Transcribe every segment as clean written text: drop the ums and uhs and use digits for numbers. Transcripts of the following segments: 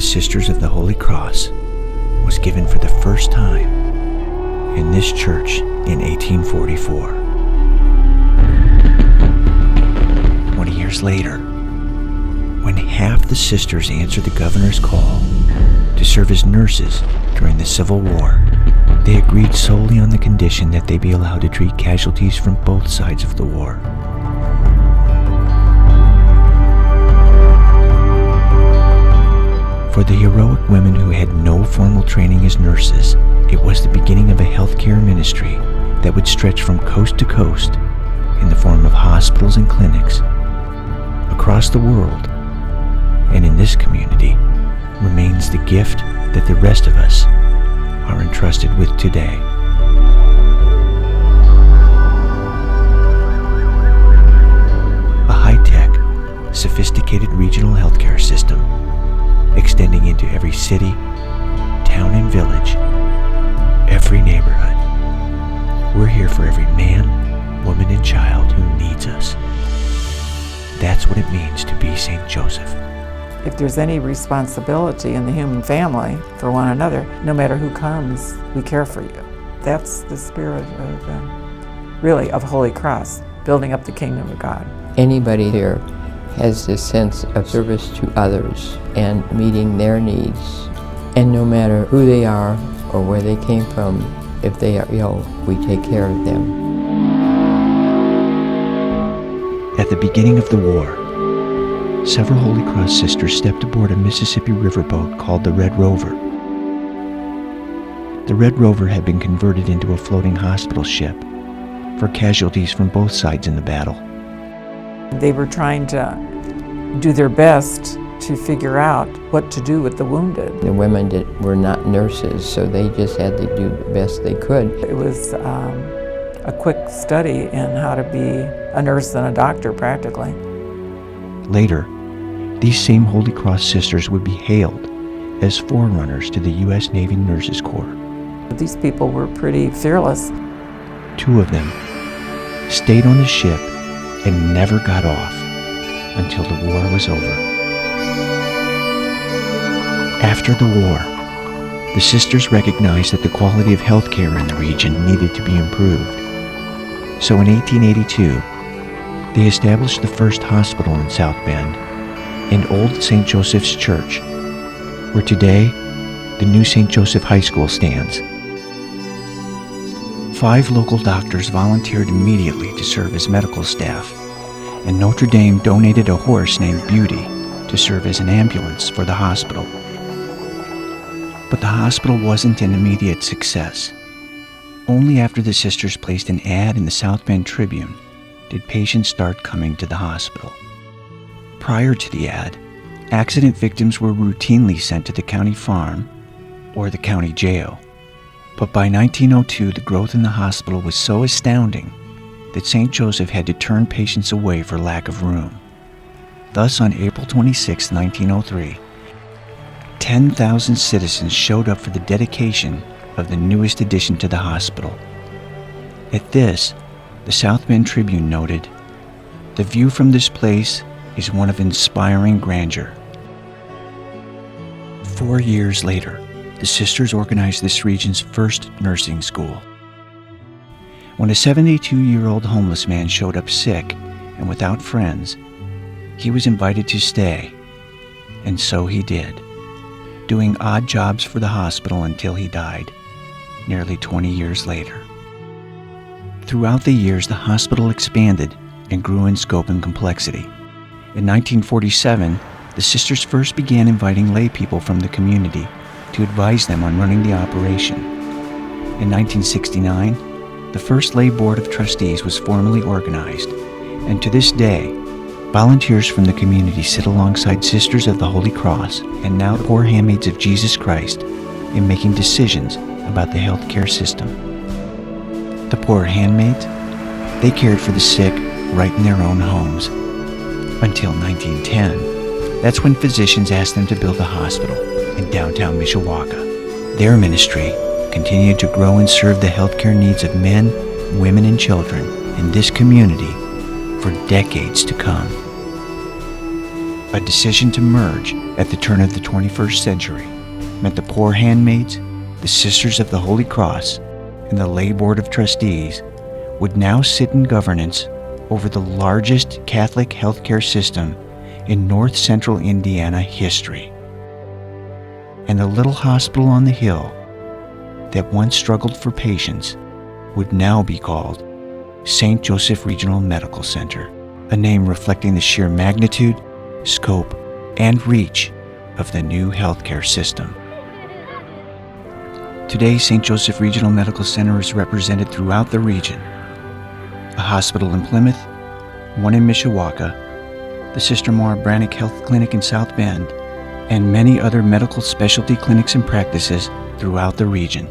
Sisters of the Holy Cross was given for the first time in this church in 1844. 20 years later, when half the sisters answered the governor's call to serve as nurses during the Civil War, they agreed solely on the condition that they be allowed to treat casualties from both sides of the war. For the heroic women who had no formal training as nurses, it was the beginning of a healthcare ministry that would stretch from coast to coast in the form of hospitals and clinics across the world, and in this community remains the gift that the rest of us are entrusted with today. A high-tech, sophisticated regional healthcare system extending into every city, town and village, every neighborhood. We're here for every man, woman, and child who needs us. That's what it means to be St. Joseph. If there's any responsibility in the human family for one another, no matter who comes, we care for you. That's the spirit of Holy Cross, building up the kingdom of God. Anybody here has this sense of service to others and meeting their needs. And no matter who they are or where they came from, if they are ill, we take care of them. At the beginning of the war, several Holy Cross sisters stepped aboard a Mississippi riverboat called the Red Rover. The Red Rover had been converted into a floating hospital ship for casualties from both sides in the battle. They were trying to do their best to figure out what to do with the wounded. The women were not nurses, so they just had to do the best they could. It was a quick study in how to be a nurse and a doctor, practically. Later, these same Holy Cross sisters would be hailed as forerunners to the U.S. Navy Nurses Corps. These people were pretty fearless. 2 of them stayed on the ship and never got off until the war was over. After the war, the sisters recognized that the quality of healthcare in the region needed to be improved. So in 1882, they established the first hospital in South Bend, in Old St. Joseph's Church, where today the new St. Joseph High School stands. 5 local doctors volunteered immediately to serve as medical staff, and Notre Dame donated a horse named Beauty to serve as an ambulance for the hospital. But the hospital wasn't an immediate success. Only after the sisters placed an ad in the South Bend Tribune did patients start coming to the hospital. Prior to the ad, accident victims were routinely sent to the county farm or the county jail. But by 1902, the growth in the hospital was so astounding that St. Joseph had to turn patients away for lack of room. Thus, on April 26, 1903, 10,000 citizens showed up for the dedication of the newest addition to the hospital. At this, the South Bend Tribune noted, "The view from this place is one of inspiring grandeur." 4 years later, the sisters organized this region's first nursing school. When a 72-year-old homeless man showed up sick and without friends, he was invited to stay, and so he did, doing odd jobs for the hospital until he died, nearly 20 years later. Throughout the years, the hospital expanded and grew in scope and complexity. In 1947, the sisters first began inviting lay people from the community to advise them on running the operation. In 1969, the first lay board of trustees was formally organized, and to this day, volunteers from the community sit alongside Sisters of the Holy Cross and now poor handmaids of Jesus Christ in making decisions about the healthcare system. The poor handmaids, they cared for the sick right in their own homes. Until 1910, that's when physicians asked them to build a hospital in downtown Mishawaka. Their ministry continued to grow and serve the healthcare needs of men, women, and children in this community for decades to come. A decision to merge at the turn of the 21st century meant the poor handmaids, the Sisters of the Holy Cross, and the lay board of trustees would now sit in governance over the largest Catholic healthcare system in north central Indiana history. And the little hospital on the hill that once struggled for patients would now be called St. Joseph Regional Medical Center, a name reflecting the sheer magnitude, scope, and reach of the new healthcare system. Today, St. Joseph Regional Medical Center is represented throughout the region. A hospital in Plymouth, one in Mishawaka, the Sister Maura Brannick Health Clinic in South Bend, and many other medical specialty clinics and practices throughout the region.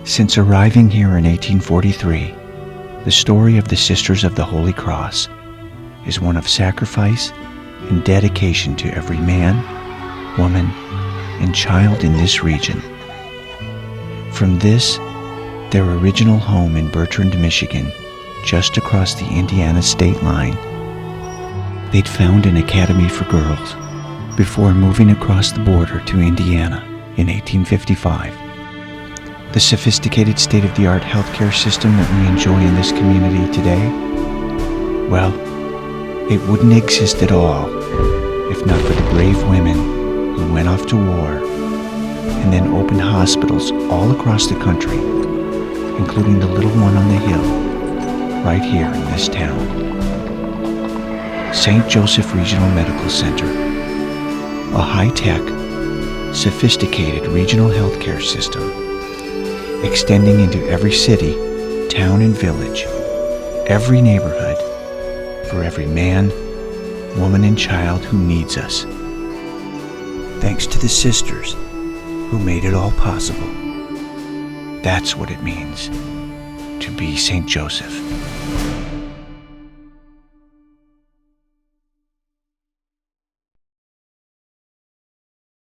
Since arriving here in 1843, the story of the Sisters of the Holy Cross is one of sacrifice and dedication to every man, woman, and child in this region. From this, their original home in Bertrand, Michigan, just across the Indiana state line, they'd found an academy for girls before moving across the border to Indiana in 1855. The sophisticated state-of-the-art healthcare system that we enjoy in this community today, well, it wouldn't exist at all if not for the brave women who went off to war and then opened hospitals all across the country, including the little one on the hill right here in this town. St. Joseph Regional Medical Center, a high-tech, sophisticated regional healthcare system extending into every city, town, and village, every neighborhood, for every man, woman, and child who needs us. Thanks to the sisters who made it all possible. That's what it means to be St. Joseph.